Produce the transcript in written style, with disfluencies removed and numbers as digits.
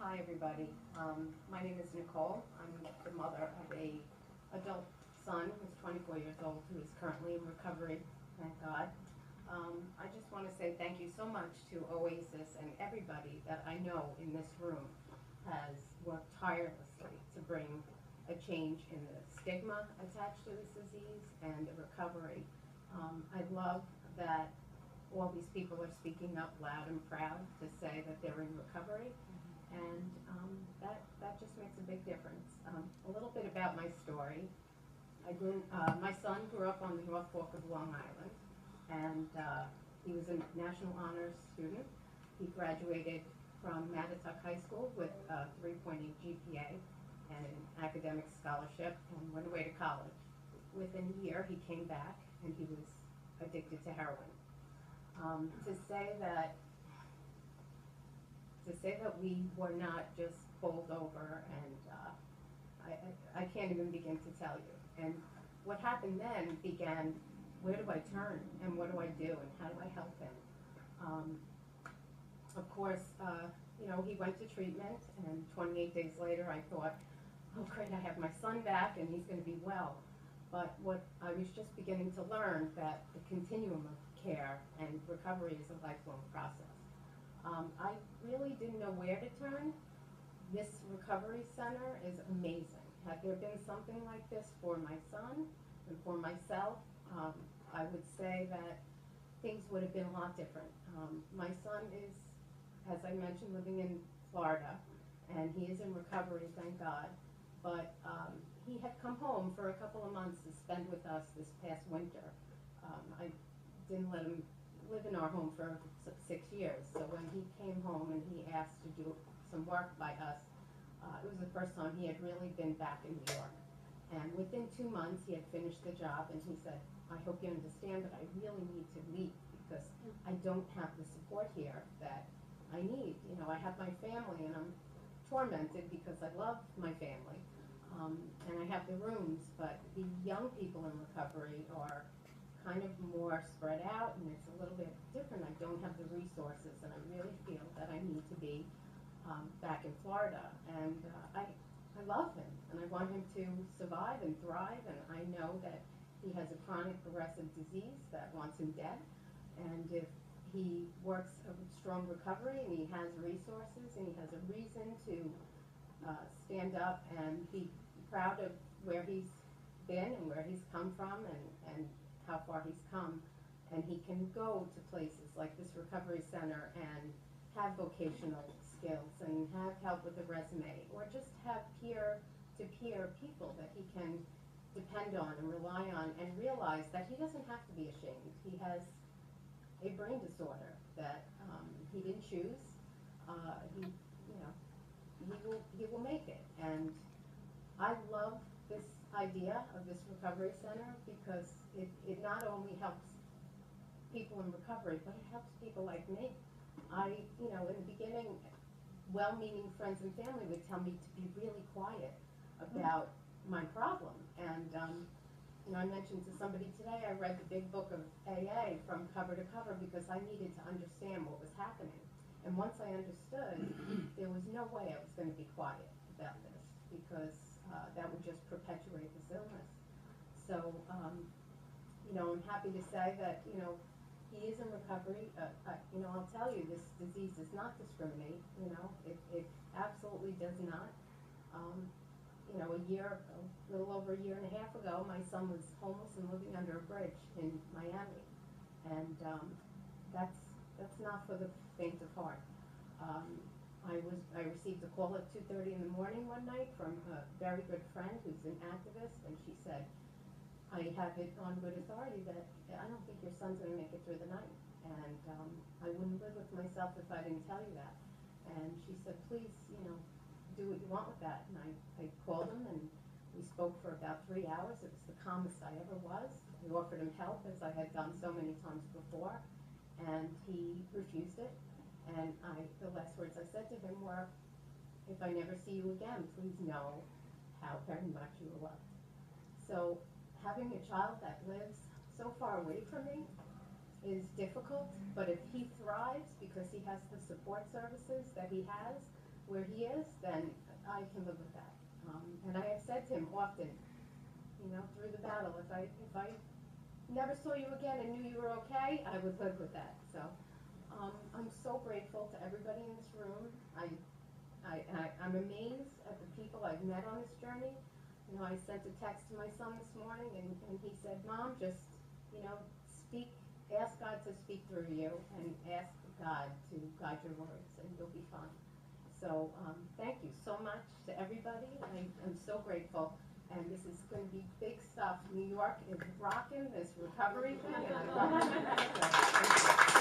Hi, everybody. My name is Nicole. I'm the mother of a adult son who's 24 years old, who is currently in recovery, thank God. I just want to say thank you so much to Oasis and everybody that I know in this room has worked tirelessly to bring a change in the stigma attached to this disease and the recovery. I love that all these people are speaking up loud and proud to say that they're in recovery, and that just makes a big difference. A little bit about my story. My son grew up on the North Fork of Long Island, and he was a National Honors student. He graduated from Mattituck High School with a 3.8 GPA and an academic scholarship, and went away to college. Within a year, he came back, and he was addicted to heroin. To say that we were not just bowled over, and I can't even begin to tell you. And what happened then began, where do I turn, and what do I do, and how do I help him? Of course, he went to treatment, and 28 days later I thought, oh great, I have my son back and he's going to be well. But what I was just beginning to learn, that the continuum of care and recovery is a lifelong process. I really didn't know where to turn. This recovery center is amazing. Had there been something like this for my son and for myself, I would say that things would have been a lot different. My son is, as I mentioned, living in Florida, and he is in recovery, thank God. But he had come home for a couple of months to spend with us this past winter. I didn't let him live in our home for 6 years, so when he came home and he asked to do some work by us, it was the first time he had really been back in New York. And within 2 months, he had finished the job, and he said, I hope you understand that I really need to leave because I don't have the support here that I need. I have my family, and I'm tormented because I love my family, and I have the rooms, but the young people in recovery are kind of more spread out, and it's a little bit different. I don't have the resources, and I really feel that I need to be back in Florida. And I love him, and I want him to survive and thrive, and I know that he has a chronic progressive disease that wants him dead, and if he works a strong recovery and he has resources and he has a reason to stand up and be proud of where he's been and where he's come from, and how far he's come, and he can go to places like this recovery center and have vocational skills and have help with a resume, or just have peer-to-peer people that he can depend on and rely on, and realize that he doesn't have to be ashamed. He has a brain disorder that he didn't choose. He will make it. And I love this idea of this recovery center because it not only helps people in recovery, but it helps people like me. In the beginning, well-meaning friends and family would tell me to be really quiet about my problem. And I mentioned to somebody today, I read the big book of AA from cover to cover because I needed to understand what was happening. And once I understood, there was no way I was going to be quiet about this because that would just perpetuate this illness. So, I'm happy to say that, he is in recovery. I'll tell you, this disease does not discriminate. It absolutely does not. A little over a year and a half ago, my son was homeless and living under a bridge in Miami, and that's not for the faint of heart. I received a call at 2:30 in the morning one night from a very good friend who's an activist, and she said, I have it on good authority that I don't think your son's going to make it through the night, and I wouldn't live with myself if I didn't tell you that. And she said, please, do what you want with that. And I called him, and we spoke for about 3 hours. It was the calmest I ever was. I offered him help, as I had done so many times before, and he refused it. And the last words I said to him were, if I never see you again, please know how very much you are loved. So having a child that lives so far away from me is difficult, but if he thrives because he has the support services that he has, where he is, then I can live with that. And I have said to him often, through the battle, if I never saw you again and knew you were okay, I would live with that. So I'm so grateful to everybody in this room. I'm amazed at the people I've met on this journey. I sent a text to my son this morning, and he said, Mom, just, speak, ask God to speak through you, and ask God to guide your words, and you'll be fine. So thank you so much to everybody. I'm so grateful, and this is going to be big stuff. New York is rocking this recovery thing, and I love it. So, thank you.